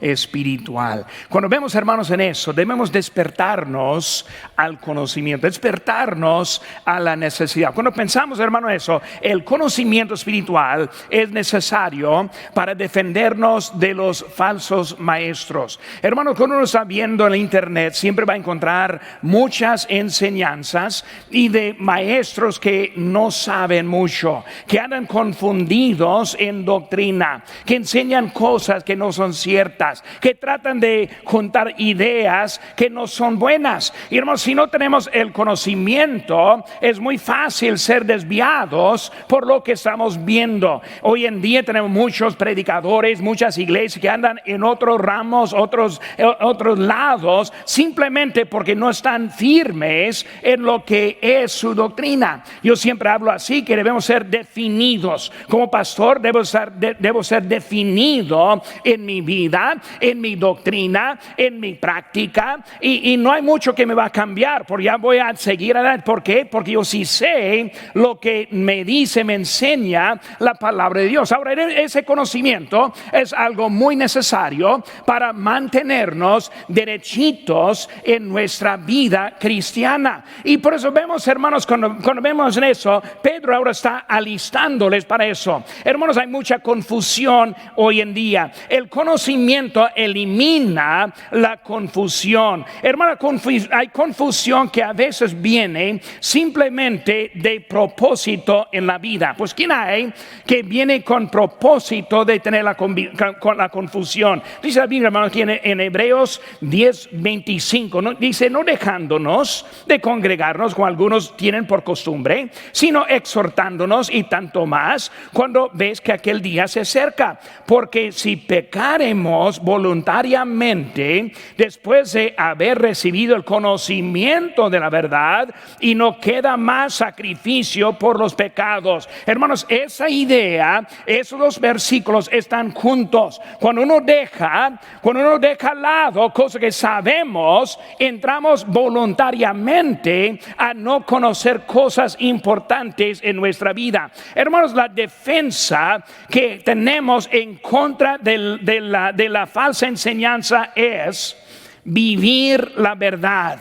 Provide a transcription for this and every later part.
espiritual. Cuando vemos, hermanos, en eso, debemos despertarnos al conocimiento, despertarnos a la necesidad. Cuando pensamos, hermano, eso, el conocimiento espiritual es necesario para defendernos de los falsos maestros. Hermanos, cuando uno está viendo en internet, siempre va a encontrar muchas enseñanzas y de maestros que no saben mucho, que andan confundidos en doctrina, que enseñan cosas que no son ciertas, que tratan de juntar ideas que no son buenas. Y hermanos, si no tenemos el conocimiento, es muy fácil ser desviados por lo que estamos viendo. Hoy en día tenemos muchos predicadores, muchas iglesias que andan en otros ramos, otros lados, simplemente porque no están firmes en lo que es su doctrina. Yo siempre hablo así, que debemos ser definidos. Como pastor debo ser definido en mi vida, en mi doctrina, en mi práctica, y no hay mucho que me va a cambiar, porque ya voy a seguir adelante. ¿Por qué? Porque yo sí sé lo que me dice, me enseña la palabra de Dios. Ahora, ese conocimiento es algo muy necesario para mantenernos derechitos en nuestra vida cristiana. Y por eso vemos, hermanos, cuando vemos en eso, Pedro ahora está alistándoles para eso. Hermanos, hay mucha confusión hoy en día. El conocimiento elimina la confusión. Hermano, hay confusión que a veces viene simplemente de propósito en la vida. Pues ¿quién hay que viene con propósito de tener con la confusión? Dice la Biblia, hermano, aquí en Hebreos 10:25, ¿no? Dice: no dejándonos de congregarnos como algunos tienen por costumbre, sino exhortándonos, y tanto más cuando ves que aquel día se acerca. Porque si pecaremos voluntariamente después de haber recibido el conocimiento de la verdad, y no queda más sacrificio por los pecados. Hermanos, esa idea, esos dos versículos están juntos. Cuando uno deja al lado cosas que sabemos, entramos voluntariamente a no conocer cosas importantes en nuestra vida. Hermanos, la defensa que tenemos en contra de la falsa enseñanza es vivir la verdad,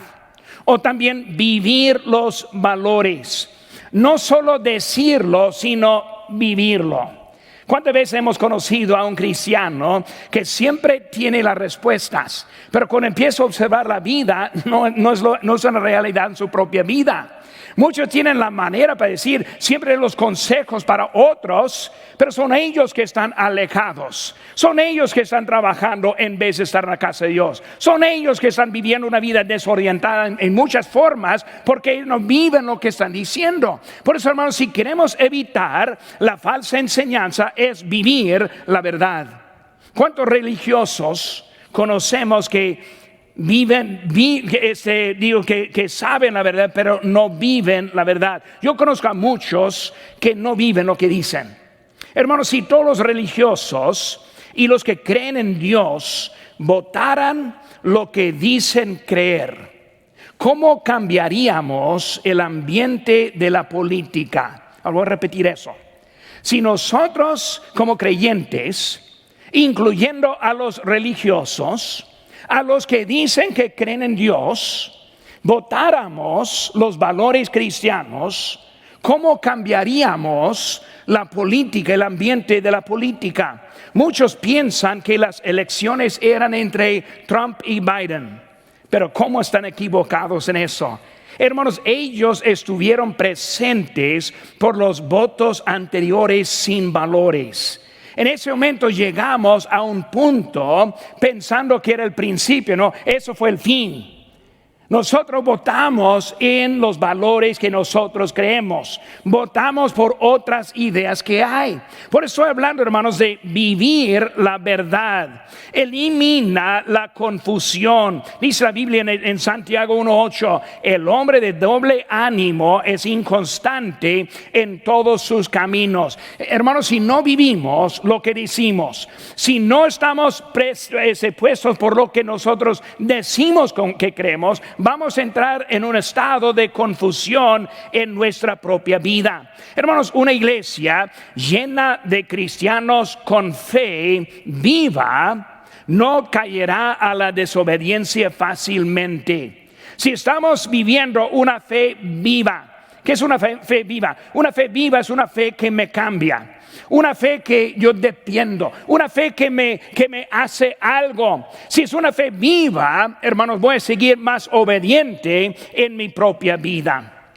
o también vivir los valores. No solo decirlo, sino vivirlo. ¿Cuántas veces hemos conocido a un cristiano que siempre tiene las respuestas, pero cuando empieza a observar la vida, no es una realidad en su propia vida? Muchos tienen la manera para decir siempre los consejos para otros, pero son ellos que están alejados. Son ellos que están trabajando en vez de estar en la casa de Dios. Son ellos que están viviendo una vida desorientada en muchas formas, porque ellos no viven lo que están diciendo. Por eso, hermanos, si queremos evitar la falsa enseñanza, es vivir la verdad. ¿Cuántos religiosos conocemos que que saben la verdad, pero no viven la verdad? Yo conozco a muchos que no viven lo que dicen. Hermanos, si todos los religiosos y los que creen en Dios votaran lo que dicen creer, ¿cómo cambiaríamos el ambiente de la política? Voy a repetir eso. Si nosotros como creyentes, incluyendo a los religiosos, a los que dicen que creen en Dios, votáramos los valores cristianos, ¿cómo cambiaríamos la política, el ambiente de la política? Muchos piensan que las elecciones eran entre Trump y Biden, pero ¿cómo están equivocados en eso? Hermanos, ellos estuvieron presentes por los votos anteriores sin valores. En ese momento llegamos a un punto pensando que era el principio, no, eso fue el fin. Nosotros votamos en los valores que nosotros creemos. Votamos por otras ideas que hay. Por eso estoy hablando, hermanos, de vivir la verdad. Elimina la confusión. Dice la Biblia en Santiago 1:8: el hombre de doble ánimo es inconstante en todos sus caminos. Hermanos, si no vivimos lo que decimos, si no estamos puestos por lo que nosotros decimos que creemos, vamos a entrar en un estado de confusión en nuestra propia vida. Hermanos, una iglesia llena de cristianos con fe viva no caerá a la desobediencia fácilmente. Si estamos viviendo una fe viva, ¿qué es una fe viva? Una fe viva es una fe que me cambia. Una fe que yo dependo, una fe que me hace algo. Si es una fe viva, hermanos, voy a seguir más obediente en mi propia vida.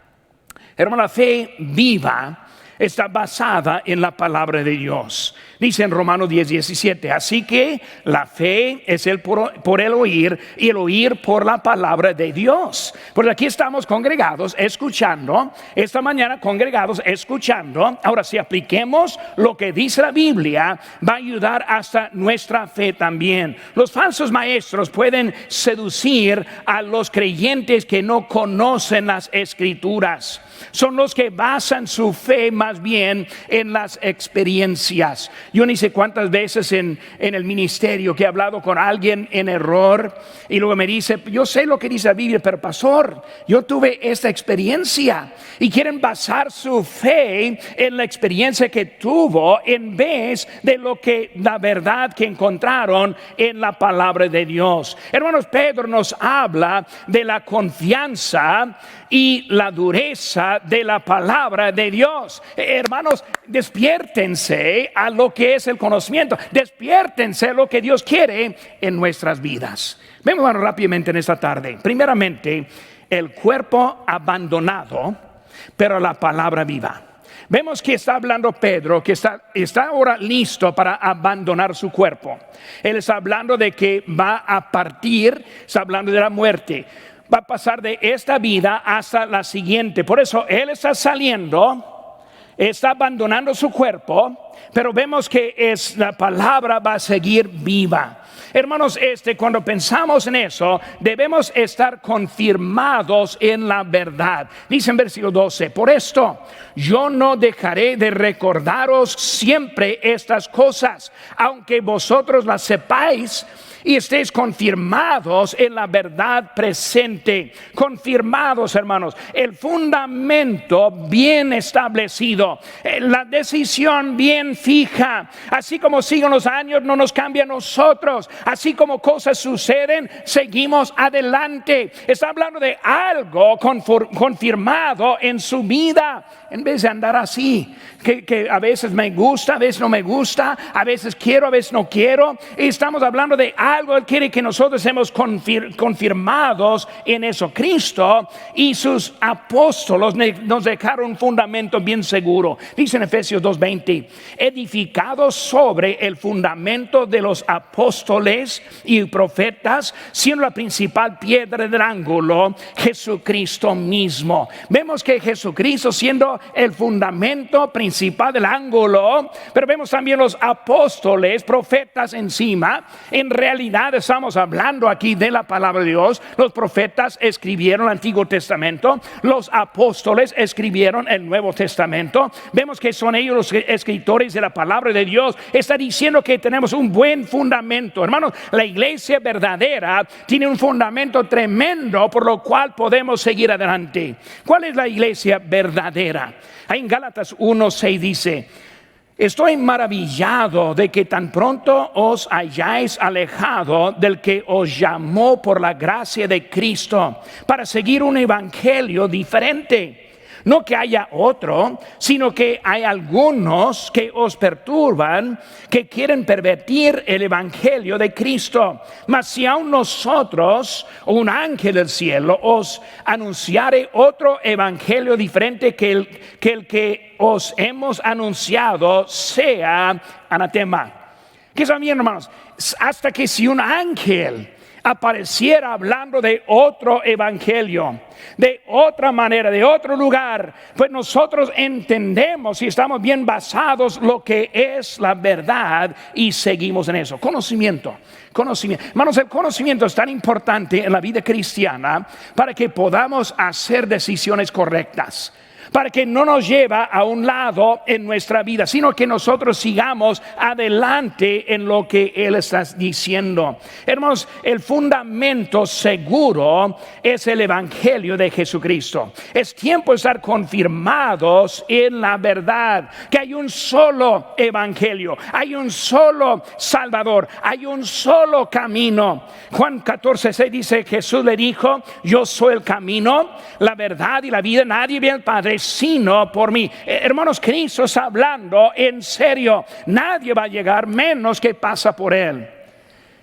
Hermano, la fe viva está basada en la palabra de Dios. Dice en Romanos 10:17, así que la fe es por el oír y el oír por la palabra de Dios. Pues aquí estamos congregados, escuchando, esta mañana congregados, escuchando. Ahora, si apliquemos lo que dice la Biblia, va a ayudar hasta nuestra fe también. Los falsos maestros pueden seducir a los creyentes que no conocen las Escrituras. Son los que basan su fe más bien en las experiencias. Yo ni sé cuántas veces en el ministerio que he hablado con alguien en error y luego me dice, yo sé lo que dice la Biblia, pero pastor, yo tuve esta experiencia, y quieren basar su fe en la experiencia que tuvo en vez de lo que la verdad que encontraron en la palabra de Dios. Hermanos, Pedro nos habla de la confianza y la dureza de la palabra de Dios. Hermanos, despiértense a lo que es el conocimiento, despiértense a lo que Dios quiere en nuestras vidas. Vemos rápidamente en esta tarde. Primeramente, el cuerpo abandonado, pero la palabra viva. Vemos que está hablando Pedro, que está ahora listo para abandonar su cuerpo. Él está hablando de que va a partir, está hablando de la muerte. Va a pasar de esta vida hasta la siguiente. Por eso él está saliendo, está abandonando su cuerpo, pero vemos que la palabra va a seguir viva. Hermanos, cuando pensamos en eso, debemos estar confirmados en la verdad. Dice en versículo 12, por esto yo no dejaré de recordaros siempre estas cosas, aunque vosotros las sepáis y estéis confirmados en la verdad presente. Confirmados, hermanos, el fundamento bien establecido, la decisión bien fija. Así como siguen los años, no nos cambia a nosotros. Así como cosas suceden, seguimos adelante. Está hablando de algo confirmado en su vida, en vez de andar así, que a veces me gusta, a veces no me gusta, a veces quiero, a veces no quiero. Y estamos hablando de algo. Él quiere que nosotros seamos confirmados en eso. Cristo y sus apóstoles nos dejaron un fundamento bien seguro. Dice en Efesios 2:20, edificados sobre el fundamento de los apóstoles y profetas, siendo la principal piedra del ángulo Jesucristo mismo. Vemos que Jesucristo siendo el fundamento principal del ángulo, pero vemos también los apóstoles, profetas encima. En realidad estamos hablando aquí de la palabra de Dios. Los profetas escribieron el Antiguo Testamento, los apóstoles escribieron el Nuevo Testamento. Vemos que son ellos los escritores de la palabra de Dios. Está diciendo que tenemos un buen fundamento. Hermanos, la iglesia verdadera tiene un fundamento tremendo por lo cual podemos seguir adelante. ¿Cuál es la iglesia verdadera? Ahí en Gálatas 1:6 dice, estoy maravillado de que tan pronto os hayáis alejado del que os llamó por la gracia de Cristo para seguir un evangelio diferente. No que haya otro, sino que hay algunos que os perturban, que quieren pervertir el evangelio de Cristo. Mas si aún nosotros o un ángel del cielo os anunciare otro evangelio diferente que el que os hemos anunciado, sea anatema. ¿Qué saben, hermanos? Hasta que si un ángel apareciera hablando de otro evangelio, de otra manera, de otro lugar, pues nosotros entendemos y estamos bien basados lo que es la verdad y seguimos en eso. Conocimiento. Hermanos, el conocimiento es tan importante en la vida cristiana para que podamos hacer decisiones correctas. para que no nos lleve a un lado en nuestra vida, sino que nosotros sigamos adelante en lo que Él está diciendo. Hermanos, el fundamento seguro es el Evangelio de Jesucristo. Es tiempo de estar confirmados en la verdad, que hay un solo Evangelio, hay un solo Salvador, hay un solo camino. Juan 14:6 dice: Jesús le dijo: yo soy el camino, la verdad y la vida. Nadie ve al Padre sino por mí. Hermanos, Cristo está hablando en serio. Nadie va a llegar menos que pasa por Él.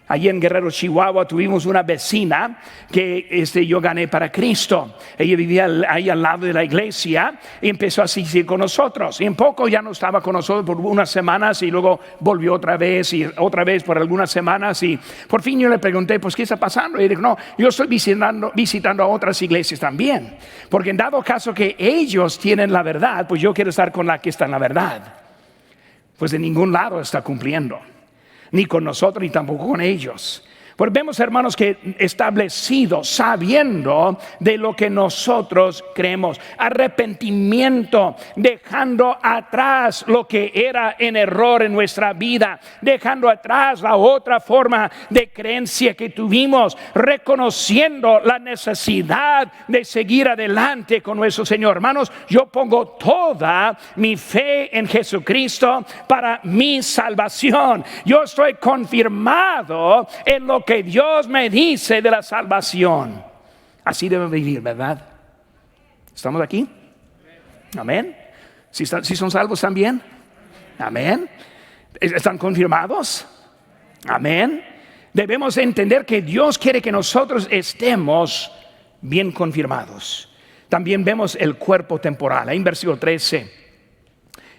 Allí en Guerrero, Chihuahua, tuvimos una vecina que yo gané para Cristo. Ella vivía ahí al lado de la iglesia y empezó a asistir con nosotros. Y en poco ya no estaba con nosotros por unas semanas y luego volvió otra vez y otra vez por algunas semanas. Y por fin yo le pregunté: pues, ¿qué está pasando? Y dijo: no, yo estoy visitando a otras iglesias también. Porque en dado caso que ellos tienen la verdad, pues yo quiero estar con la que está en la verdad. Pues de ningún lado está cumpliendo, ni con nosotros ni tampoco con ellos. Pues vemos, hermanos, que establecido, sabiendo de lo que nosotros creemos, arrepentimiento, dejando atrás lo que era en error en nuestra vida, dejando atrás la otra forma de creencia que tuvimos, reconociendo la necesidad de seguir adelante con nuestro Señor. Hermanos, yo pongo toda mi fe en Jesucristo para mi salvación. Yo estoy confirmado en lo que Dios me dice de la salvación. Así debe vivir, ¿verdad? ¿Estamos aquí? Amén. ¿Si son salvos también? Amén. ¿Están confirmados? Amén. Debemos entender que Dios quiere que nosotros estemos bien confirmados. También vemos el cuerpo temporal. Ahí en versículo 13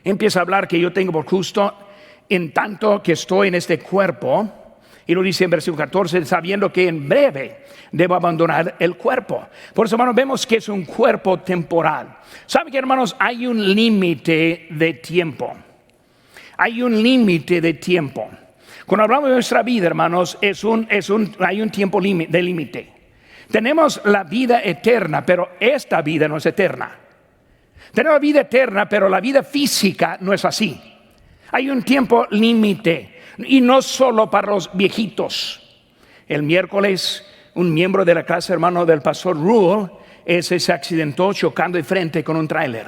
empieza a hablar que yo tengo por justo en tanto que estoy en este cuerpo. Y lo dice en versículo 14: sabiendo que en breve debo abandonar el cuerpo. Por eso, hermanos, vemos que es un cuerpo temporal. ¿Saben qué, hermanos? Hay un límite de tiempo. Hay un límite de tiempo. Cuando hablamos de nuestra vida, hermanos, hay un tiempo de límite. Tenemos la vida eterna, pero esta vida no es eterna. Tenemos la vida eterna, pero la vida física no es así. Hay un tiempo límite. Y no solo para los viejitos. El miércoles, un miembro de la casa, hermano del pastor Rule, se accidentó chocando de frente con un tráiler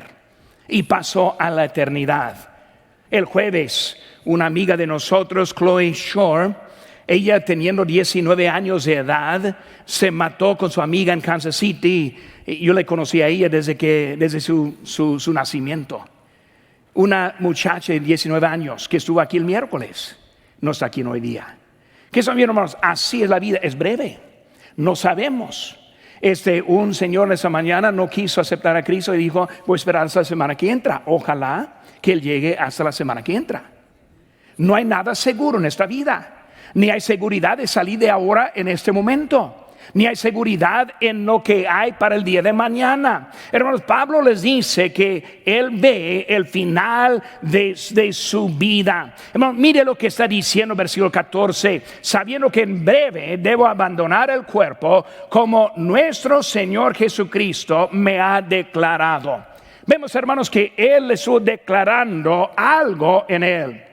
y pasó a la eternidad. El jueves, una amiga de nosotros, Chloe Shore, ella teniendo 19 años de edad, se mató con su amiga en Kansas City. Yo le conocí a ella desde su nacimiento. Una muchacha de 19 años que estuvo aquí el miércoles, no está aquí hoy día. ¿Qué son, hermanos? Así es la vida, es breve. No sabemos. Un señor esa mañana no quiso aceptar a Cristo y dijo: voy a esperar hasta la semana que entra. Ojalá que Él llegue hasta la semana que entra. No hay nada seguro en esta vida. Ni hay seguridad de salir de ahora en este momento. Ni hay seguridad en lo que hay para el día de mañana. Hermanos, Pablo les dice que él ve el final de su vida. Hermanos, mire lo que está diciendo versículo 14: sabiendo que en breve debo abandonar el cuerpo, como nuestro Señor Jesucristo me ha declarado. Vemos, hermanos, que Él le estuvo declarando algo en Él.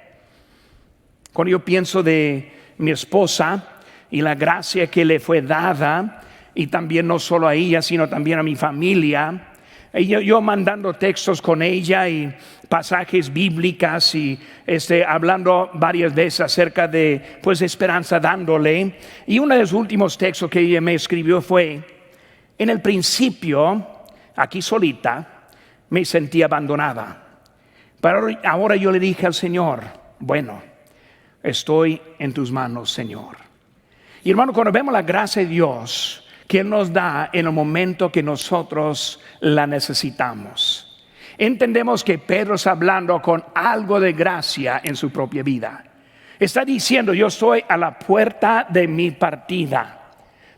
Cuando yo pienso de mi esposa y la gracia que le fue dada, y también no solo a ella, sino también a mi familia, yo mandando textos con ella y pasajes bíblicas y hablando varias veces acerca de esperanza dándole. Y uno de los últimos textos que ella me escribió fue: en el principio, aquí solita, me sentí abandonada, pero ahora yo le dije al Señor: bueno, estoy en tus manos, Señor. Y hermano, cuando vemos la gracia de Dios que Él nos da en el momento que nosotros la necesitamos, entendemos que Pedro está hablando con algo de gracia en su propia vida. Está diciendo: yo estoy a la puerta de mi partida.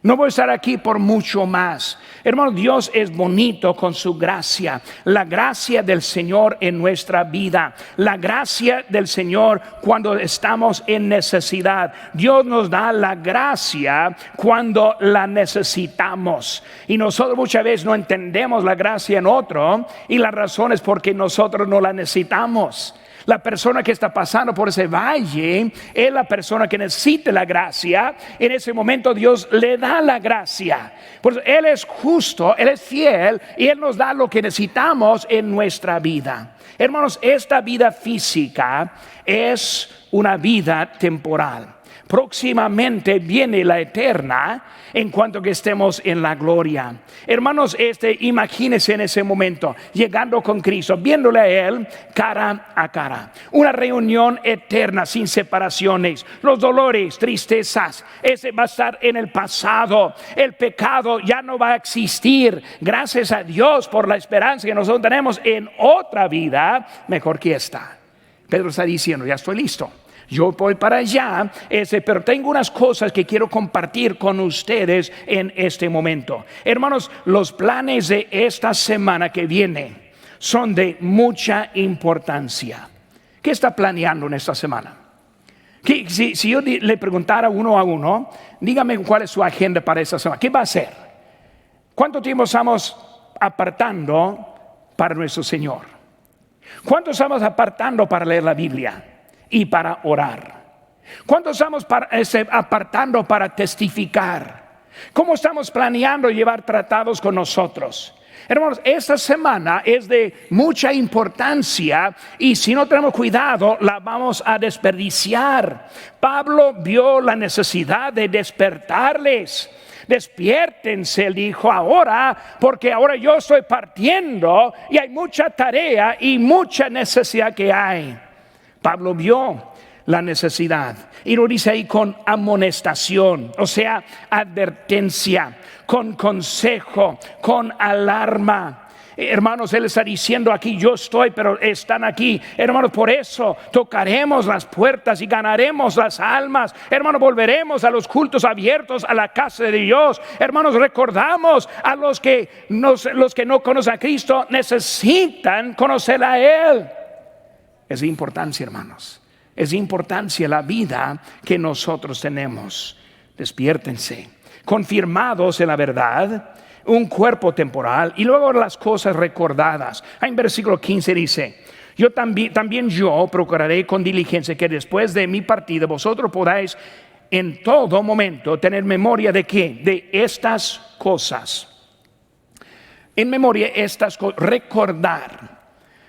No voy a estar aquí por mucho más. Hermano, Dios es bonito con su gracia. La gracia del Señor en nuestra vida. La gracia del Señor cuando estamos en necesidad. Dios nos da la gracia cuando la necesitamos. Y nosotros muchas veces no entendemos la gracia en otro. Y la razón es porque nosotros no la necesitamos. La persona que está pasando por ese valle es la persona que necesita la gracia. En ese momento Dios le da la gracia. Pues Él es justo, Él es fiel y Él nos da lo que necesitamos en nuestra vida. Hermanos, esta vida física es una vida temporal. Próximamente viene la eterna en cuanto que estemos en la gloria. Hermanos, imagínense en ese momento, llegando con Cristo, viéndole a Él cara a cara. Una reunión eterna sin separaciones. Los dolores, tristezas, ese va a estar en el pasado. El pecado ya no va a existir. Gracias a Dios por la esperanza que nosotros tenemos en otra vida mejor que esta. Pedro está diciendo, ya estoy listo. Yo voy para allá, pero tengo unas cosas que quiero compartir con ustedes en este momento. Hermanos, los planes de esta semana que viene son de mucha importancia. ¿Qué está planeando en esta semana? Si yo le preguntara uno a uno, dígame cuál es su agenda para esta semana. ¿Qué va a hacer? ¿Cuánto tiempo estamos apartando para nuestro Señor? ¿Cuánto estamos apartando para leer la Biblia y para orar? ¿Cuánto estamos apartando para testificar? ¿Cómo estamos planeando llevar tratados con nosotros? Hermanos, esta semana es de mucha importancia y si no tenemos cuidado la vamos a desperdiciar. Pablo vio la necesidad de despertarles. Despiértense, él dijo, ahora, porque ahora yo estoy partiendo y hay mucha tarea y mucha necesidad que hay. Pablo vio la necesidad y lo dice ahí con amonestación, o sea, advertencia, con consejo, con alarma. Hermanos, él está diciendo aquí, yo estoy, pero están aquí. Hermanos, por eso tocaremos las puertas y ganaremos las almas. Hermanos, volveremos a los cultos abiertos, a la casa de Dios. Hermanos, recordamos a los que no conocen a Cristo, necesitan conocer a Él. Es de importancia, hermanos. Es de importancia la vida que nosotros tenemos. Despiértense, confirmados en la verdad, un cuerpo temporal y luego las cosas recordadas. En versículo 15 dice, yo también yo procuraré con diligencia que después de mi partida vosotros podáis en todo momento tener memoria de ¿qué? De estas cosas. En memoria estas cosas, recordar.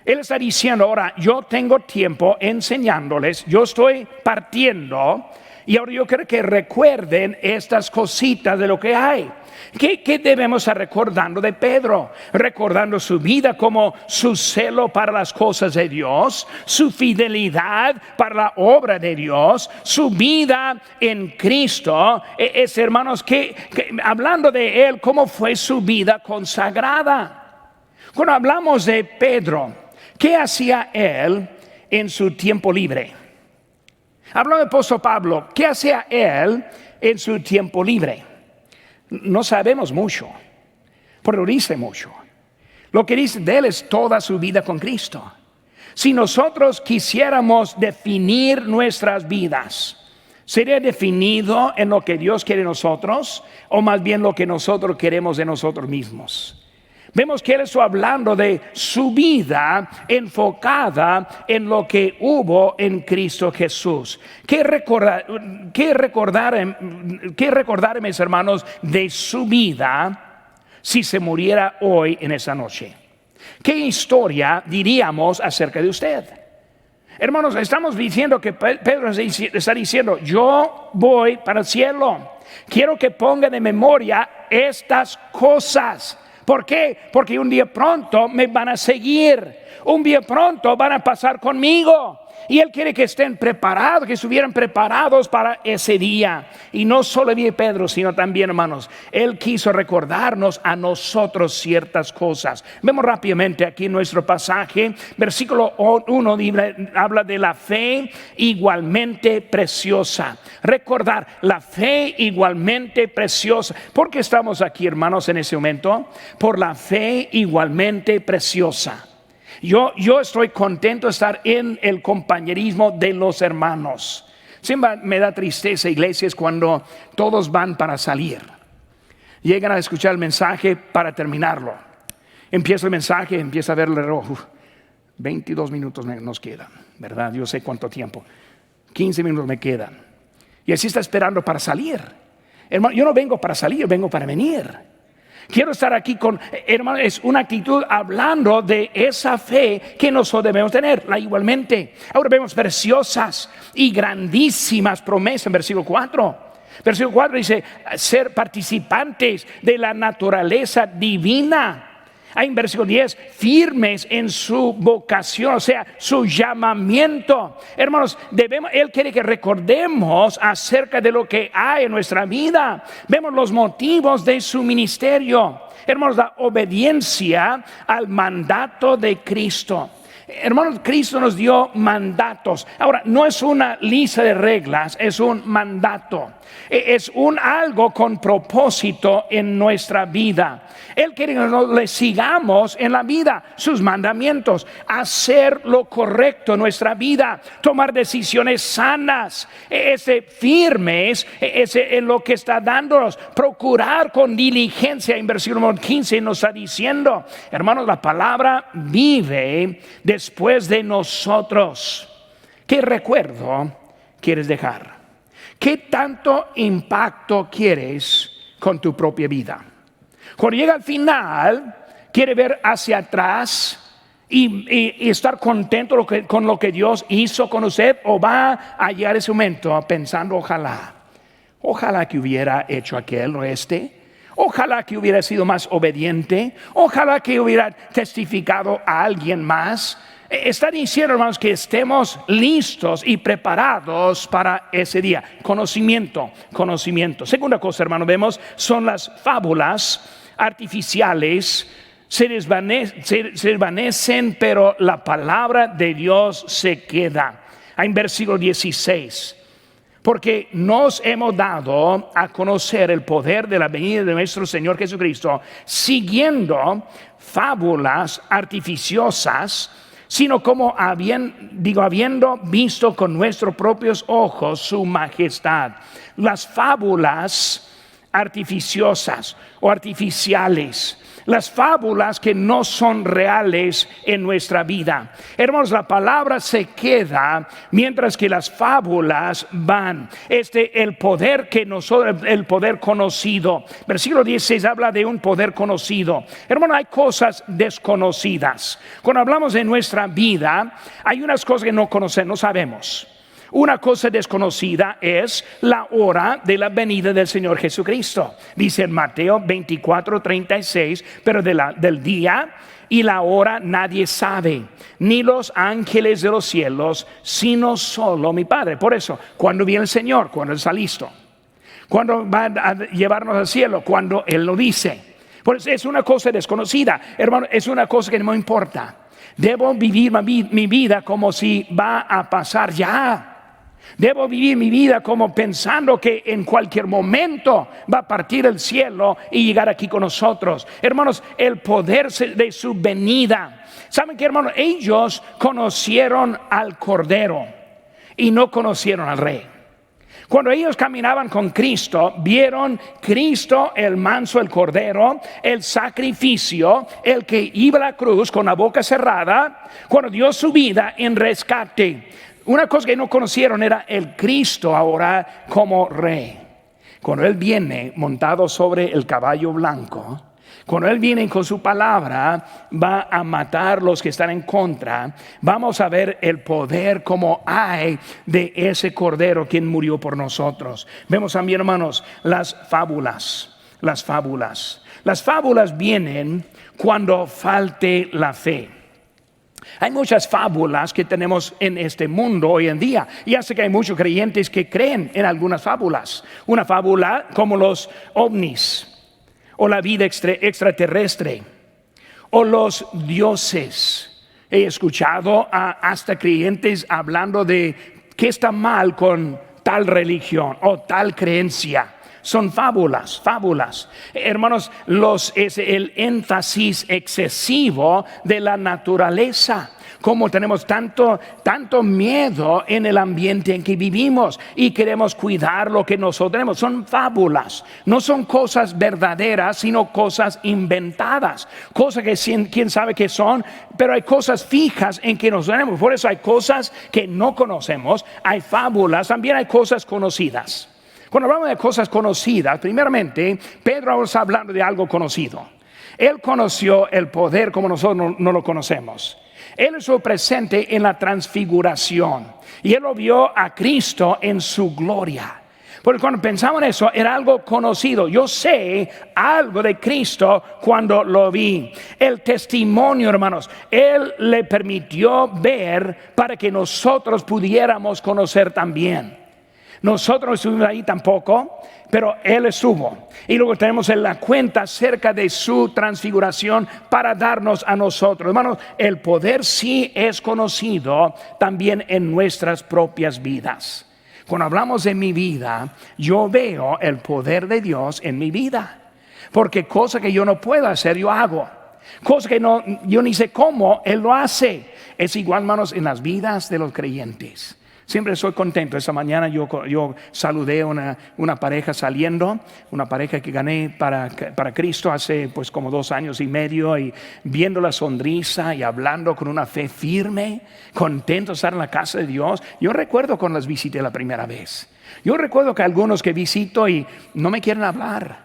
Él está diciendo ahora, yo tengo tiempo enseñándoles, yo estoy partiendo y ahora yo quiero que recuerden estas cositas de lo que hay. ¿Qué debemos estar recordando de Pedro? Recordando su vida como su celo para las cosas de Dios, su fidelidad para la obra de Dios, su vida en Cristo. Hermanos, hablando de él, ¿cómo fue su vida consagrada? Cuando hablamos de Pedro, ¿qué hacía él en su tiempo libre? Hablando del apóstol Pablo, ¿qué hacía él en su tiempo libre? No sabemos mucho, pero dice mucho. Lo que dice de él es toda su vida con Cristo. Si nosotros quisiéramos definir nuestras vidas, ¿sería definido en lo que Dios quiere de nosotros o más bien lo que nosotros queremos de nosotros mismos? Vemos que él está hablando de su vida enfocada en lo que hubo en Cristo Jesús. ¿Qué recordar, mis hermanos, de su vida si se muriera hoy en esa noche? ¿Qué historia diríamos acerca de usted? Hermanos, estamos diciendo que Pedro está diciendo, yo voy para el cielo. Quiero que ponga de memoria estas cosas. ¿Por qué? Porque un día pronto me van a seguir. Un día pronto van a pasar conmigo. Y Él quiere que estén preparados, que estuvieran preparados para ese día. Y no solo vi Pedro, sino también, hermanos, Él quiso recordarnos a nosotros ciertas cosas. Vemos rápidamente aquí nuestro pasaje. Versículo 1 habla de la fe igualmente preciosa. Recordar, la fe igualmente preciosa. ¿Por qué estamos aquí, hermanos, en ese momento? Por la fe igualmente preciosa. Yo estoy contento de estar en el compañerismo de los hermanos. Siempre me da tristeza, iglesias, cuando todos van para salir. Llegan a escuchar el mensaje para terminarlo. Empieza el mensaje, empieza a ver el reloj. 22 minutos nos quedan, ¿verdad? Yo sé cuánto tiempo. 15 minutos me quedan. Y así está esperando para salir. Hermano, yo no vengo para salir, yo vengo para venir. Quiero estar aquí con, hermano, es una actitud hablando de esa fe que nosotros debemos tener, igualmente. Ahora vemos preciosas y grandísimas promesas en versículo 4. Versículo 4 dice, ser participantes de la naturaleza divina. Hay en versículo 10, firmes en su vocación, o sea, su llamamiento. Hermanos, Él quiere que recordemos acerca de lo que hay en nuestra vida. Vemos los motivos de su ministerio. Hermanos, la obediencia al mandato de Cristo. Hermanos, Cristo nos dio mandatos. Ahora, no es una lista de reglas, es un mandato. Es algo con propósito en nuestra vida. Él quiere que le sigamos en la vida, sus mandamientos, hacer lo correcto en nuestra vida, tomar decisiones sanas, firmes, en lo que está dándonos, procurar con diligencia. En versículo 15 nos está diciendo, hermanos, la palabra vive después de nosotros. ¿Qué recuerdo quieres dejar? ¿Qué tanto impacto quieres con tu propia vida? Cuando llega al final, quiere ver hacia atrás y estar contento con lo que Dios hizo con usted, o va a llegar ese momento pensando, ojalá que hubiera hecho aquel o ojalá que hubiera sido más obediente, ojalá que hubiera testificado a alguien más. Está diciendo, hermanos, que estemos listos y preparados para ese día. Conocimiento. Segunda cosa, hermanos, vemos son las fábulas artificiales. Se desvanecen, pero la palabra de Dios se queda. En versículo 16. Porque nos hemos dado a conocer el poder de la venida de nuestro Señor Jesucristo, siguiendo fábulas artificiosas, sino como habiendo visto con nuestros propios ojos su majestad. Las fábulas artificiosas o artificiales, las fábulas que no son reales en nuestra vida. Hermanos, la palabra se queda mientras que las fábulas van. El poder el poder conocido. Versículo 16 habla de un poder conocido. Hermanos, hay cosas desconocidas. Cuando hablamos de nuestra vida, hay unas cosas que no conocemos, no sabemos. Una cosa desconocida es la hora de la venida del Señor Jesucristo. Dice en Mateo 24:36, pero del día y la hora nadie sabe, ni los ángeles de los cielos, sino solo mi Padre. Por eso, cuando viene el Señor, cuando Él está listo, cuando va a llevarnos al cielo, cuando Él lo dice. Pues es una cosa desconocida, hermano, es una cosa que no me importa. Debo vivir mi vida como si va a pasar ya. Debo vivir mi vida como pensando que en cualquier momento va a partir el cielo y llegar aquí con nosotros. Hermanos, el poder de su venida. ¿Saben qué, hermanos? Ellos conocieron al Cordero y no conocieron al Rey. Cuando ellos caminaban con Cristo, vieron Cristo, el manso, el Cordero, el sacrificio, el que iba a la cruz con la boca cerrada, cuando dio su vida en rescate. Una cosa que no conocieron era el Cristo ahora como Rey. Cuando Él viene montado sobre el caballo blanco, cuando Él viene con su palabra, va a matar los que están en contra. Vamos a ver el poder como hay de ese Cordero quien murió por nosotros. Vemos también, hermanos, las fábulas. Las fábulas vienen cuando falte la fe. Hay muchas fábulas que tenemos en este mundo hoy en día. Y hace que hay muchos creyentes que creen en algunas fábulas. Una fábula como los ovnis, o la vida extraterrestre, o los dioses. He escuchado hasta creyentes hablando de qué está mal con tal religión o tal creencia. Son fábulas. Hermanos, es el énfasis excesivo de la naturaleza. Como tenemos tanto miedo en el ambiente en que vivimos y queremos cuidar lo que nosotros tenemos. Son fábulas, no son cosas verdaderas, sino cosas inventadas. Cosas que quién sabe qué son, pero hay cosas fijas en que nos tenemos. Por eso hay cosas que no conocemos, hay fábulas, también hay cosas conocidas. Cuando hablamos de cosas conocidas, primeramente, Pedro ahora está hablando de algo conocido. Él conoció el poder como nosotros no lo conocemos. Él estuvo presente en la transfiguración y él lo vio a Cristo en su gloria. Porque cuando pensamos en eso, era algo conocido. Yo sé algo de Cristo cuando lo vi. El testimonio, hermanos, Él le permitió ver para que nosotros pudiéramos conocer también. Nosotros no estuvimos ahí tampoco, pero Él estuvo. Y luego tenemos en la cuenta acerca de su transfiguración para darnos a nosotros. Hermanos, el poder sí es conocido también en nuestras propias vidas. Cuando hablamos de mi vida, yo veo el poder de Dios en mi vida. Porque cosas que yo no puedo hacer, yo hago. Cosas que yo ni sé cómo, Él lo hace. Es igual, hermanos, en las vidas de los creyentes. Siempre soy contento. Esta mañana yo saludé a una pareja saliendo, una pareja que gané para Cristo hace pues como 2 años y medio, y viendo la sonrisa y hablando con una fe firme, contento de estar en la casa de Dios. Yo recuerdo cuando las visité la primera vez. Yo recuerdo que algunos que visito y no me quieren hablar,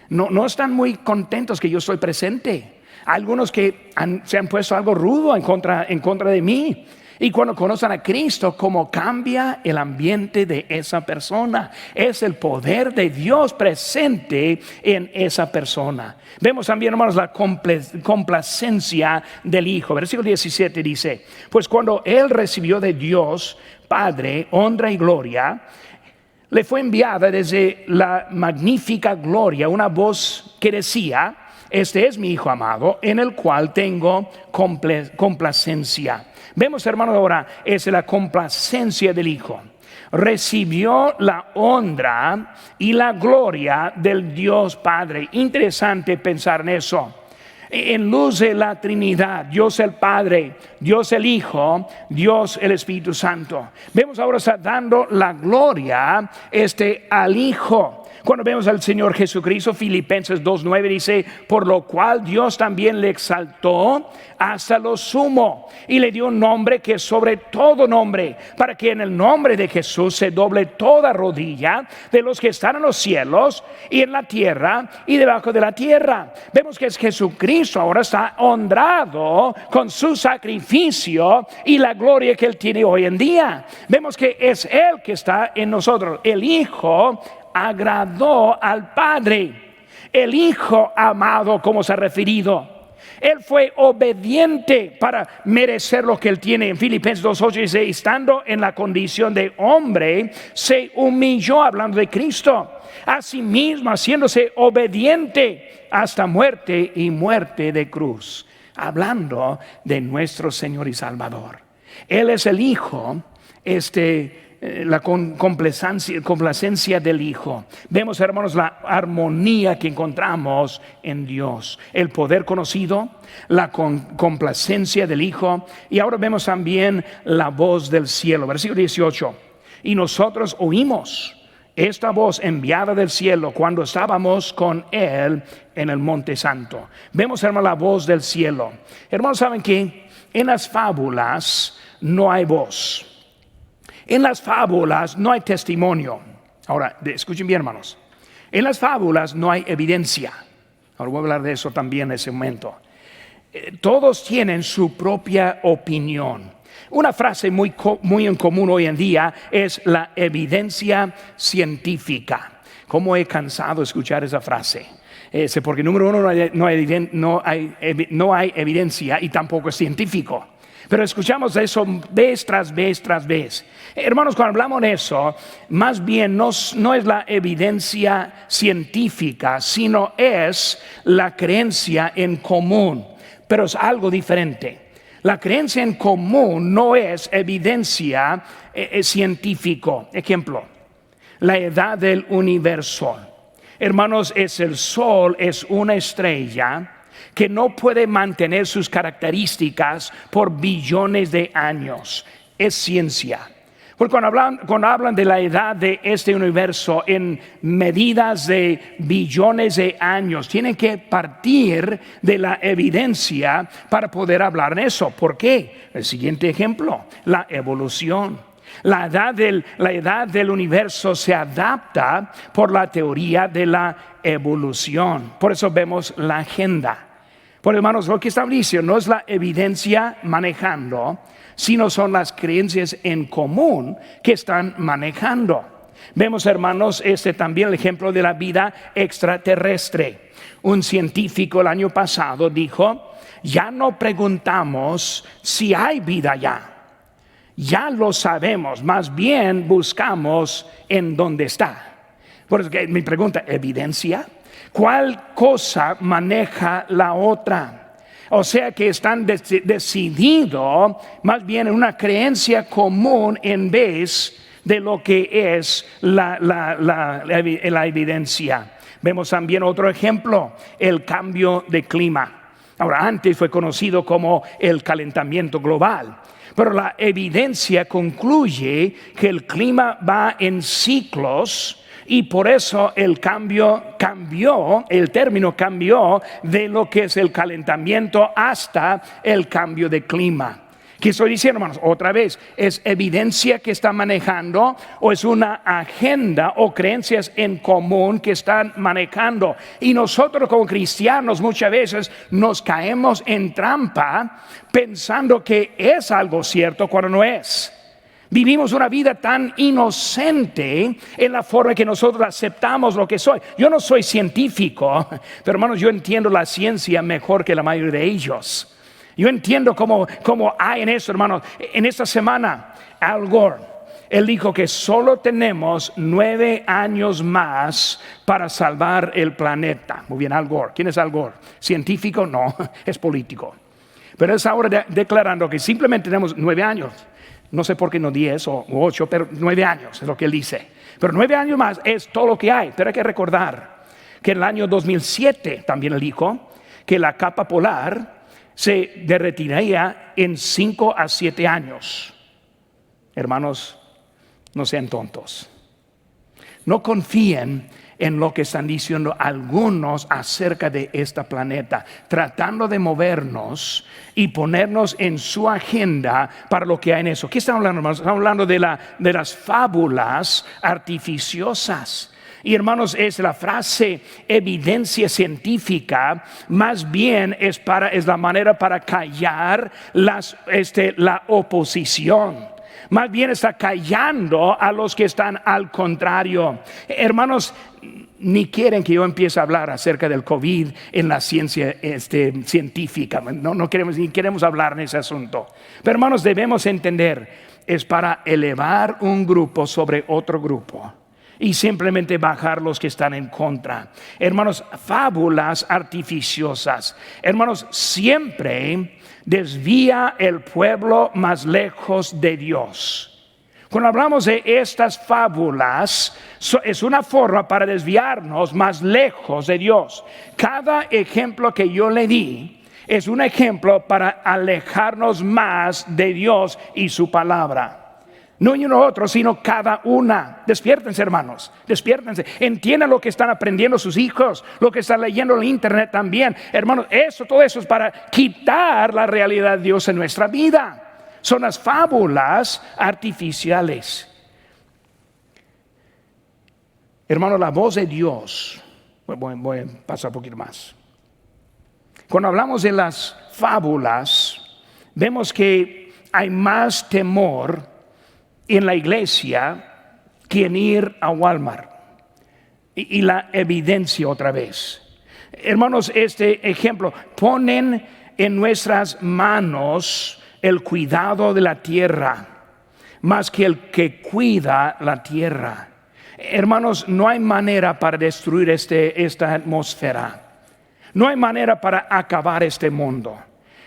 no están muy contentos que yo estoy presente. Algunos que se han puesto algo rudo en contra de mí. Y cuando conocen a Cristo, cómo cambia el ambiente de esa persona. Es el poder de Dios presente en esa persona. Vemos también, hermanos, la complacencia del Hijo. Versículo 17 dice: pues cuando Él recibió de Dios Padre honra y gloria, le fue enviada desde la magnífica gloria una voz que decía: este es mi Hijo amado, en el cual tengo complacencia. Vemos, hermanos, ahora es la complacencia del Hijo. Recibió la honra y la gloria del Dios Padre. Interesante pensar en eso. En luz de la Trinidad, Dios el Padre, Dios el Hijo, Dios el Espíritu Santo. Vemos ahora está dando la gloria al Hijo. Cuando vemos al Señor Jesucristo, Filipenses 2:9 dice: por lo cual Dios también le exaltó hasta lo sumo y le dio un nombre que es sobre todo nombre, para que en el nombre de Jesús se doble toda rodilla de los que están en los cielos y en la tierra y debajo de la tierra. Vemos que es Jesucristo ahora está honrado con su sacrificio y la gloria que Él tiene hoy en día. Vemos que es Él que está en nosotros. El Hijo agradó al Padre. El Hijo amado, como se ha referido, Él fue obediente para merecer lo que Él tiene. En Filipenses 2:8 dice: estando en la condición de hombre, se humilló, hablando de Cristo, a sí mismo, haciéndose obediente hasta muerte y muerte de cruz. Hablando de nuestro Señor y Salvador. Él es el Hijo, la complacencia del Hijo. Vemos, hermanos, la armonía que encontramos en Dios, el poder conocido, la complacencia del Hijo, y ahora vemos también la voz del cielo. Versículo 18: y nosotros oímos esta voz enviada del cielo cuando estábamos con Él en el Monte Santo. Vemos, hermanos, la voz del cielo. Hermanos, ¿saben qué? En las fábulas no hay voz. En las fábulas no hay testimonio. Ahora, escuchen bien, hermanos. En las fábulas no hay evidencia. Ahora voy a hablar de eso también en ese momento. Todos tienen su propia opinión. Una frase muy en común hoy en día es la evidencia científica. ¿Cómo he cansado de escuchar esa frase? Porque número uno, no hay evidencia y tampoco es científico. Pero escuchamos eso vez tras vez tras vez. Hermanos, cuando hablamos de eso, más bien no es la evidencia científica, sino es la creencia en común. Pero es algo diferente. La creencia en común no es evidencia científico. Ejemplo, la edad del universo. Hermanos, el sol es una estrella que no puede mantener sus características por billones de años. Es ciencia. Porque cuando hablan de la edad de este universo en medidas de billones de años, tienen que partir de la evidencia para poder hablar de eso. ¿Por qué? El siguiente ejemplo, la evolución. La edad del universo se adapta por la teoría de la evolución. Por eso vemos la agenda. Por hermanos, lo que establece no es la evidencia manejando, sino son las creencias en común que están manejando. Vemos, hermanos, también el ejemplo de la vida extraterrestre. Un científico el año pasado dijo, ya no preguntamos si hay vida allá. Ya lo sabemos, más bien buscamos en dónde está. Por eso que mi pregunta, ¿evidencia? ¿Cuál cosa maneja la otra? O sea que están decididos más bien en una creencia común en vez de lo que es la evidencia. Vemos también otro ejemplo, el cambio de clima. Ahora, antes fue conocido como el calentamiento global. Pero la evidencia concluye que el clima va en ciclos y por eso el término cambió de lo que es el calentamiento hasta el cambio de clima. ¿Qué estoy diciendo, hermanos? Otra vez, ¿es evidencia que está manejando o es una agenda o creencias en común que están manejando? Y nosotros como cristianos muchas veces nos caemos en trampa pensando que es algo cierto cuando no es. Vivimos una vida tan inocente en la forma que nosotros aceptamos lo que soy. Yo no soy científico, pero hermanos, yo entiendo la ciencia mejor que la mayoría de ellos. Yo entiendo cómo hay en eso, hermanos. En esta semana, Al Gore, él dijo que solo tenemos 9 años más para salvar el planeta. Muy bien, Al Gore. ¿Quién es Al Gore? ¿Científico? No, es político. Pero es ahora declarando que simplemente tenemos 9 años. No sé por qué no 10 o 8, pero 9 años es lo que él dice. Pero 9 años más es todo lo que hay. Pero hay que recordar que en el año 2007 también él dijo que la capa polar se derretiría en 5 a 7 años. Hermanos, no sean tontos. No confíen en lo que están diciendo algunos acerca de este planeta, tratando de movernos y ponernos en su agenda para lo que hay en eso. ¿Qué están hablando, hermanos? Están hablando de las fábulas artificiosas. Y hermanos, es la frase evidencia científica, más bien es la manera para callar la oposición. Más bien está callando a los que están al contrario. Hermanos, ni quieren que yo empiece a hablar acerca del COVID en la ciencia científica. No queremos hablar de ese asunto. Pero hermanos, debemos entender, es para elevar un grupo sobre otro grupo y simplemente bajar los que están en contra. Hermanos, fábulas artificiosas. Hermanos, siempre desvía el pueblo más lejos de Dios. Cuando hablamos de estas fábulas, es una forma para desviarnos más lejos de Dios. Cada ejemplo que yo le di es un ejemplo para alejarnos más de Dios y su palabra. No uno otro, sino cada una. Despiértense, hermanos, despiértense. Entiendan lo que están aprendiendo sus hijos, lo que están leyendo en el internet también. Hermanos, todo eso es para quitar la realidad de Dios en nuestra vida. Son las fábulas artificiales. Hermanos, la voz de Dios. Voy a pasar un poquito más. Cuando hablamos de las fábulas, vemos que hay más temor en la iglesia que en ir a Walmart. Y la evidencia otra vez. Hermanos, este ejemplo, ponen en nuestras manos el cuidado de la tierra más que el que cuida la tierra. Hermanos, no hay manera para destruir esta atmósfera. No hay manera para acabar este mundo.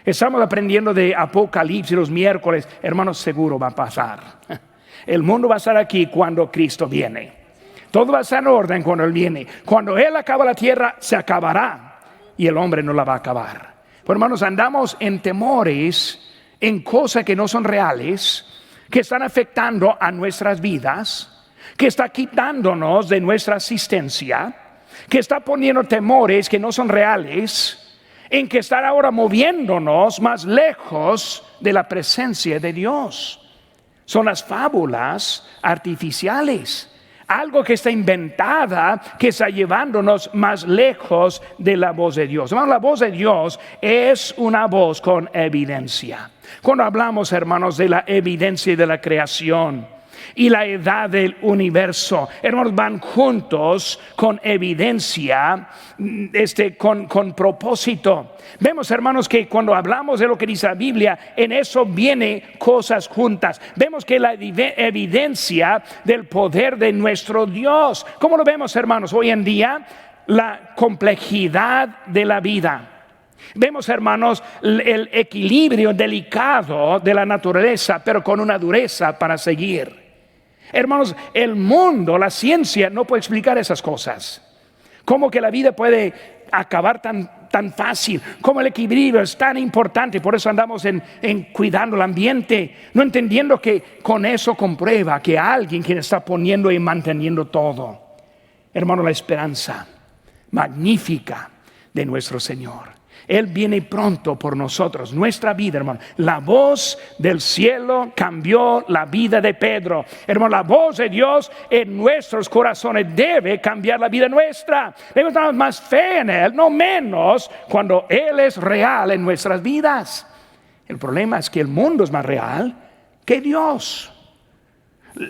Estamos aprendiendo de Apocalipsis los miércoles. Hermanos, seguro va a pasar. El mundo va a estar aquí cuando Cristo viene. Todo va a estar en orden cuando Él viene. Cuando Él acaba la tierra, se acabará. Y el hombre no la va a acabar. Pues, hermanos, andamos en temores, en cosas que no son reales, que están afectando a nuestras vidas, que está quitándonos de nuestra asistencia, que está poniendo temores que no son reales, en que estar ahora moviéndonos más lejos de la presencia de Dios. Son las fábulas artificiales, algo que está inventada, que está llevándonos más lejos de la voz de Dios. Hermanos, la voz de Dios es una voz con evidencia. Cuando hablamos, hermanos, de la evidencia de la creación y la edad del universo, hermanos, van juntos con evidencia, con propósito. Vemos, hermanos, que cuando hablamos de lo que dice la Biblia, en eso vienen cosas juntas. Vemos que la evidencia del poder de nuestro Dios. ¿Cómo lo vemos, hermanos? Hoy en día, la complejidad de la vida. Vemos, hermanos, el equilibrio delicado de la naturaleza, pero con una dureza para seguir. Hermanos, el mundo, la ciencia no puede explicar esas cosas. ¿Cómo que la vida puede acabar tan fácil? ¿Cómo el equilibrio es tan importante? Por eso andamos en cuidando el ambiente, no entendiendo que con eso comprueba que alguien quien está poniendo y manteniendo todo. Hermano, la esperanza magnífica de nuestro Señor. Él viene pronto por nosotros, nuestra vida, hermano. La voz del cielo cambió la vida de Pedro. Hermano, la voz de Dios en nuestros corazones debe cambiar la vida nuestra. Debemos tener más fe en Él, no menos, cuando Él es real en nuestras vidas. El problema es que el mundo es más real que Dios.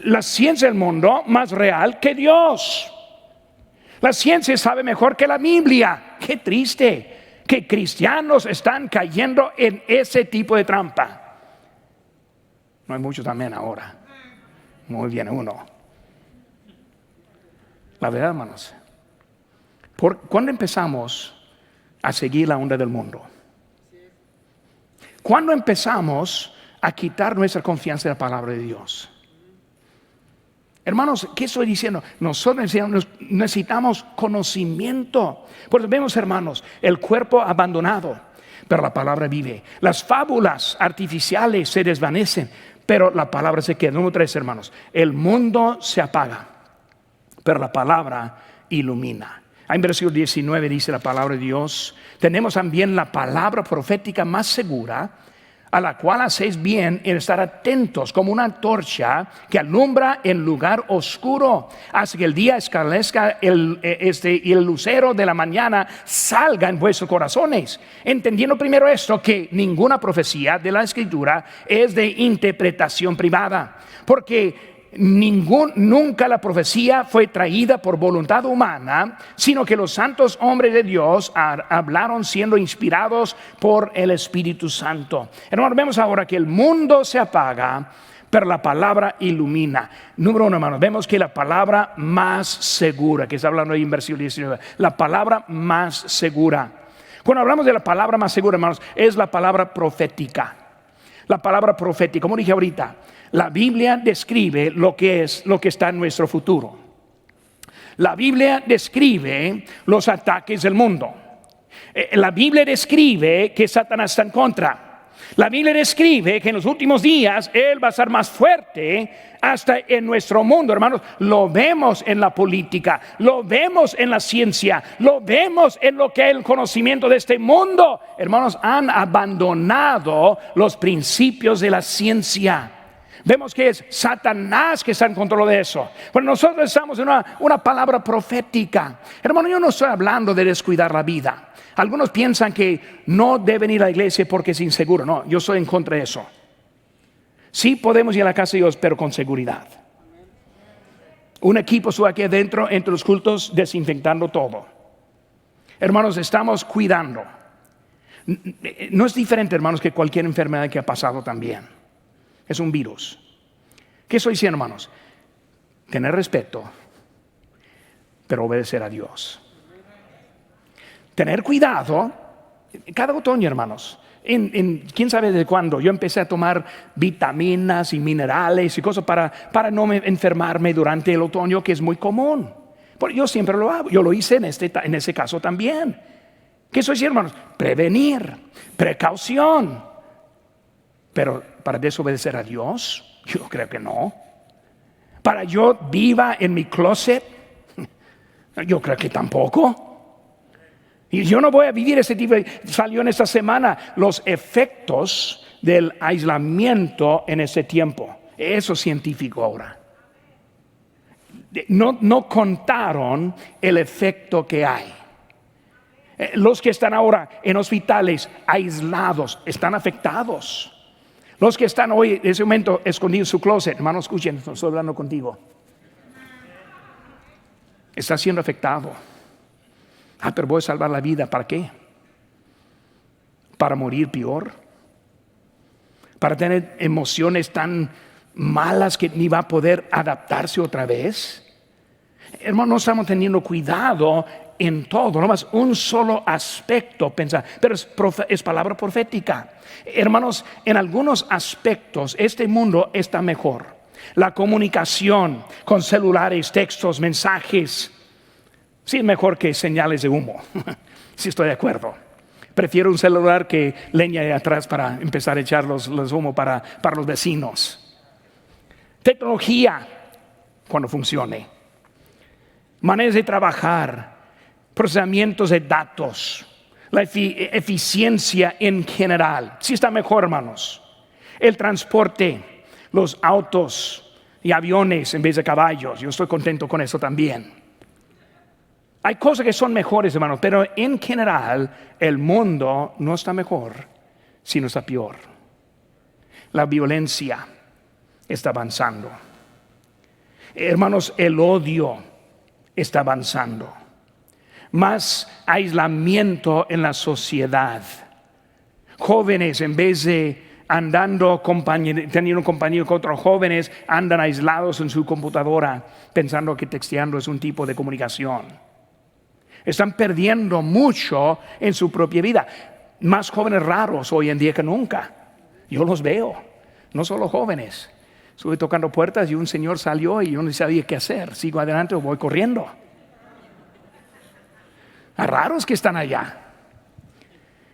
La ciencia del mundo más real que Dios. La ciencia sabe mejor que la Biblia. Qué triste que cristianos están cayendo en ese tipo de trampa. No hay muchos amén ahora. Muy bien, uno. La verdad, hermanos, ¿cuándo empezamos a seguir la onda del mundo? ¿Cuándo empezamos a quitar nuestra confianza en la palabra de Dios? Hermanos, ¿qué estoy diciendo? Nosotros necesitamos conocimiento. Porque vemos, hermanos, el cuerpo abandonado, pero la palabra vive. Las fábulas artificiales se desvanecen, pero la palabra se queda. Número 3, hermanos, el mundo se apaga, pero la palabra ilumina. En versículo 19 dice la palabra de Dios: tenemos también la palabra profética más segura, a la cual hacéis bien en estar atentos, como una antorcha que alumbra en lugar oscuro, hasta que el día esclarezca y el lucero de la mañana salga en vuestros corazones. Entendiendo primero esto, que ninguna profecía de la Escritura es de interpretación privada, porque nunca la profecía fue traída por voluntad humana, sino que los santos hombres de Dios hablaron siendo inspirados por el Espíritu Santo. Hermanos, vemos ahora que el mundo se apaga, pero la palabra ilumina. Número 1, hermanos, vemos que la palabra más segura, que está hablando ahí en versículo 19, la palabra más segura. Cuando hablamos de la palabra más segura, hermanos, es la palabra profética. La palabra profética, como dije ahorita, la Biblia describe lo que está en nuestro futuro. La Biblia describe los ataques del mundo. La Biblia describe que Satanás está en contra. La Biblia describe que en los últimos días Él va a ser más fuerte hasta en nuestro mundo, hermanos. Lo vemos en la política, lo vemos en la ciencia, lo vemos en lo que es el conocimiento de este mundo. Hermanos, han abandonado los principios de la ciencia. Vemos que es Satanás que está en control de eso. Pero nosotros estamos en una palabra profética. Hermano, yo no estoy hablando de descuidar la vida. Algunos piensan que no deben ir a la iglesia porque es inseguro. No, yo estoy en contra de eso. Sí podemos ir a la casa de Dios, pero con seguridad. Un equipo estuvo aquí adentro entre los cultos desinfectando todo. Hermanos, estamos cuidando. No es diferente, hermanos, que cualquier enfermedad que ha pasado también. Es un virus. ¿Qué estoy diciendo, hermanos? Tener respeto, pero obedecer a Dios. Tener cuidado. Cada otoño, hermanos, quién sabe de cuándo, yo empecé a tomar vitaminas y minerales y cosas para no enfermarme durante el otoño, que es muy común. Pero yo siempre lo hago. Yo lo hice en ese caso también. ¿Qué estoy diciendo, hermanos? Prevenir, precaución. Pero para desobedecer a Dios, yo creo que no. Para yo viva en mi closet, yo creo que tampoco. Y yo no voy a vivir ese tipo salió en esta semana los efectos del aislamiento en ese tiempo. Eso es científico ahora. No contaron el efecto que hay. Los que están ahora en hospitales aislados están afectados. Los que están hoy en ese momento escondidos en su closet, hermano, escuchen, estoy hablando contigo. Está siendo afectado. Pero voy a salvar la vida, ¿para qué? ¿Para morir peor? ¿Para tener emociones tan malas que ni va a poder adaptarse otra vez? Hermano, no estamos teniendo cuidado en todo, no más un solo aspecto pensar, pero es palabra profética. Hermanos, en algunos aspectos este mundo está mejor. La comunicación con celulares, textos, mensajes, sí es mejor que señales de humo. Sí, estoy de acuerdo. Prefiero un celular que leña de atrás para empezar a echar los humo para los vecinos. Tecnología, cuando funcione. Maneras de trabajar, procesamientos de datos, la eficiencia en general. Sí está mejor, hermanos. El transporte, los autos y aviones en vez de caballos. Yo estoy contento con eso también. Hay cosas que son mejores, hermanos, pero en general el mundo no está mejor, sino está peor. La violencia está avanzando. Hermanos, el odio está avanzando. Más aislamiento en la sociedad. Jóvenes, en vez de teniendo compañía con otros jóvenes, andan aislados en su computadora pensando que texteando es un tipo de comunicación. Están perdiendo mucho en su propia vida. Más jóvenes raros hoy en día que nunca. Yo los veo, no solo jóvenes. Estuve tocando puertas y un señor salió y yo no sabía qué hacer. Sigo adelante o voy corriendo. A raros que están allá.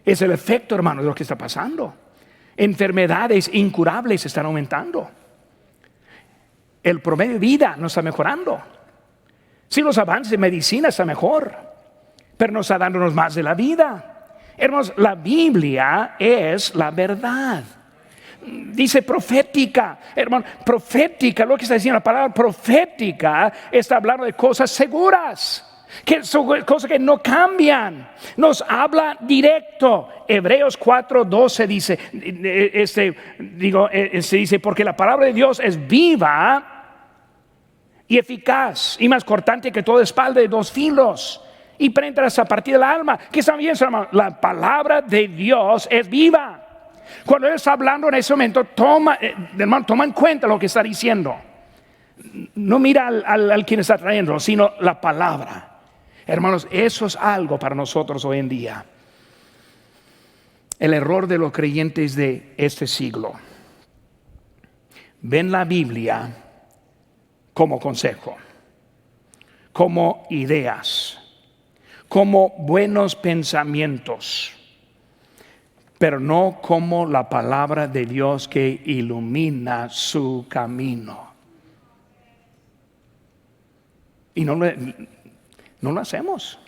Es el efecto, hermano, de lo que está pasando. Enfermedades incurables están aumentando. El promedio de vida no está mejorando. Sí, los avances de medicina están mejor, pero no está dándonos más de la vida. Hermanos, la Biblia es la verdad. Dice profética, hermano, profética, lo que está diciendo la palabra profética está hablando de cosas seguras, que son cosas que no cambian. Nos habla directo. Hebreos 4:12 dice, dice, porque la palabra de Dios es viva y eficaz y más cortante que toda espada de dos filos y penetra hasta partir del alma. ¿Qué están viendo, hermano? La palabra de Dios es viva. Cuando Él está hablando en ese momento, toma en cuenta lo que está diciendo. No mira al quien está trayendo, sino la palabra. Hermanos, eso es algo para nosotros hoy en día. El error de los creyentes de este siglo: ven la Biblia como consejo, como ideas, como buenos pensamientos, pero no como la palabra de Dios que ilumina su camino. Y no lo hacemos.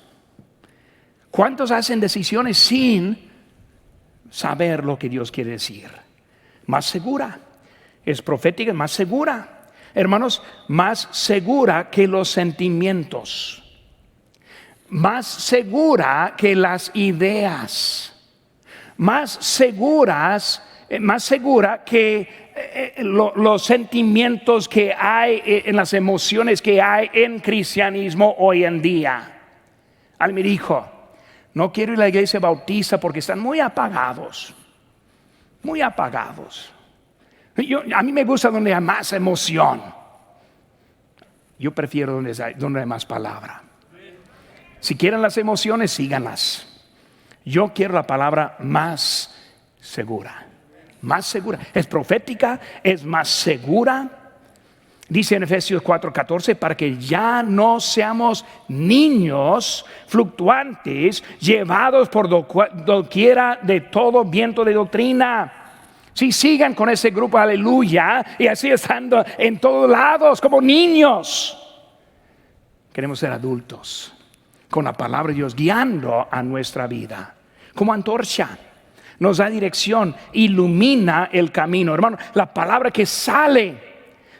¿Cuántos hacen decisiones sin saber lo que Dios quiere decir? Más segura, es profética, más segura. Hermanos, más segura que los sentimientos, más segura que las ideas, más segura que los sentimientos que hay en las emociones que hay en cristianismo hoy en día. Alguien me dijo, no quiero ir a la iglesia bautista porque están muy apagados. Muy apagados. A mí me gusta donde hay más emoción. Yo prefiero donde hay más palabra. Si quieren las emociones, síganlas. Yo quiero la palabra más segura. Más segura. Es profética, es más segura. Dice en Efesios 4:14, para que ya no seamos niños fluctuantes, llevados por doquiera de todo viento de doctrina. Si sigan con ese grupo, aleluya, y así estando en todos lados como niños. Queremos ser adultos, con la palabra de Dios guiando a nuestra vida. Como antorcha, nos da dirección, ilumina el camino. Hermano, la palabra que sale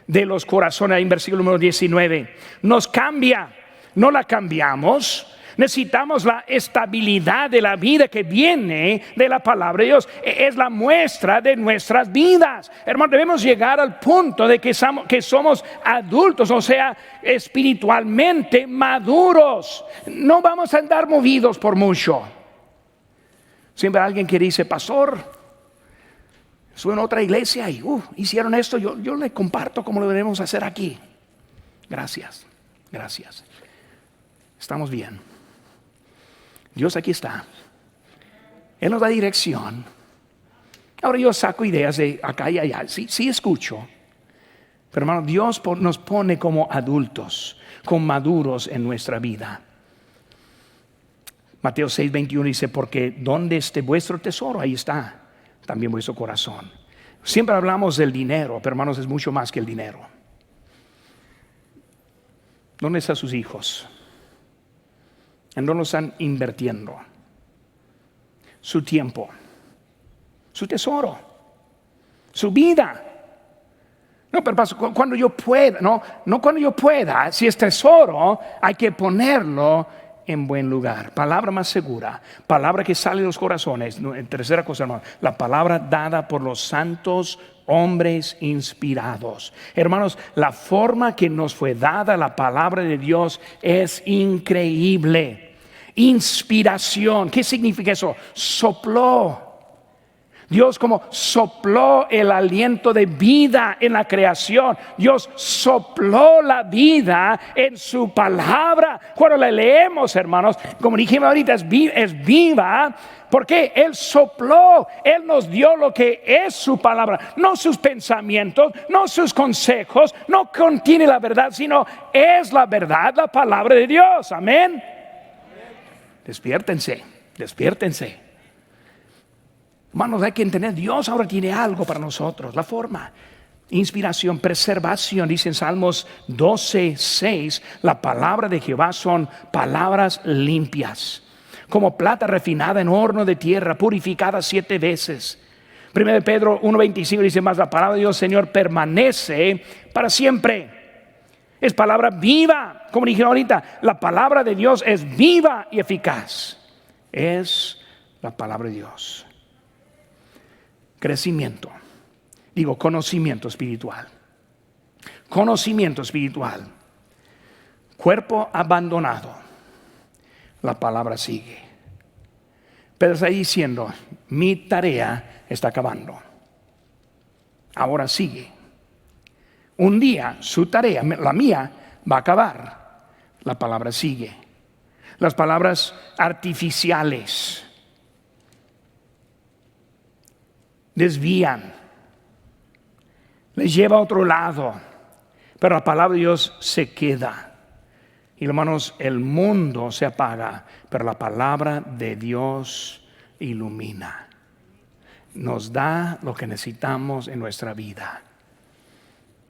de los corazones, en versículo número 19, nos cambia, no la cambiamos. Necesitamos la estabilidad de la vida que viene de la palabra de Dios. Es la muestra de nuestras vidas. Hermano, debemos llegar al punto de que somos adultos, o sea, espiritualmente maduros. No vamos a andar movidos por mucho. Siempre hay alguien que dice, pastor, estuve en otra iglesia y hicieron esto. Yo le comparto cómo lo debemos hacer aquí. Gracias. Estamos bien. Dios aquí está. Él nos da dirección. Ahora yo saco ideas de acá y allá. Sí escucho. Pero hermano, Dios nos pone como adultos, como maduros en nuestra vida. Mateo 6:21 dice, porque donde esté vuestro tesoro, ahí está también vuestro corazón. Siempre hablamos del dinero, pero hermanos, es mucho más que el dinero. ¿Dónde están sus hijos? ¿En dónde están invirtiendo? Su tiempo, su tesoro, su vida. No, pero pastor, cuando yo pueda, no cuando yo pueda. Si es tesoro, hay que ponerlo en buen lugar. Palabra más segura, palabra que sale de los corazones. Tercera cosa, hermano, la palabra dada por los santos hombres inspirados. Hermanos, la forma que nos fue dada la palabra de Dios es increíble. Inspiración, ¿qué significa eso? Sopló. Dios como sopló el aliento de vida en la creación. Dios sopló la vida en su palabra. Cuando la leemos, hermanos, como dijimos ahorita, es viva. Porque Él sopló, Él nos dio lo que es su palabra. No sus pensamientos, no sus consejos. No contiene la verdad, sino es la verdad, la palabra de Dios. Amén. Despiértense. Hermanos, hay que entender, Dios ahora tiene algo para nosotros. La forma, inspiración, preservación. Dice en Salmos 12:6, la palabra de Jehová son palabras limpias, como plata refinada en horno de tierra, purificada 7 veces. 1 Pedro 1:25 dice más, la palabra de Dios, Señor, permanece para siempre. Es palabra viva, como dije ahorita, la palabra de Dios es viva y eficaz. Es la palabra de Dios. Crecimiento, conocimiento espiritual. Conocimiento espiritual. Cuerpo abandonado. La palabra sigue. Pero está diciendo, mi tarea está acabando. Ahora sigue. Un día su tarea, la mía, va a acabar. La palabra sigue. Las palabras artificiales desvían, les lleva a otro lado, pero la palabra de Dios se queda. Y hermanos, el mundo se apaga, pero la palabra de Dios ilumina, nos da lo que necesitamos en nuestra vida.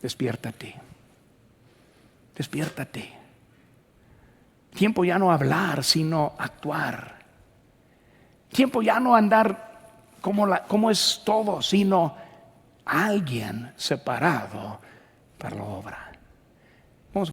Despiértate. Tiempo ya no hablar, sino actuar. Tiempo ya no andar como es todo, sino alguien separado para la obra.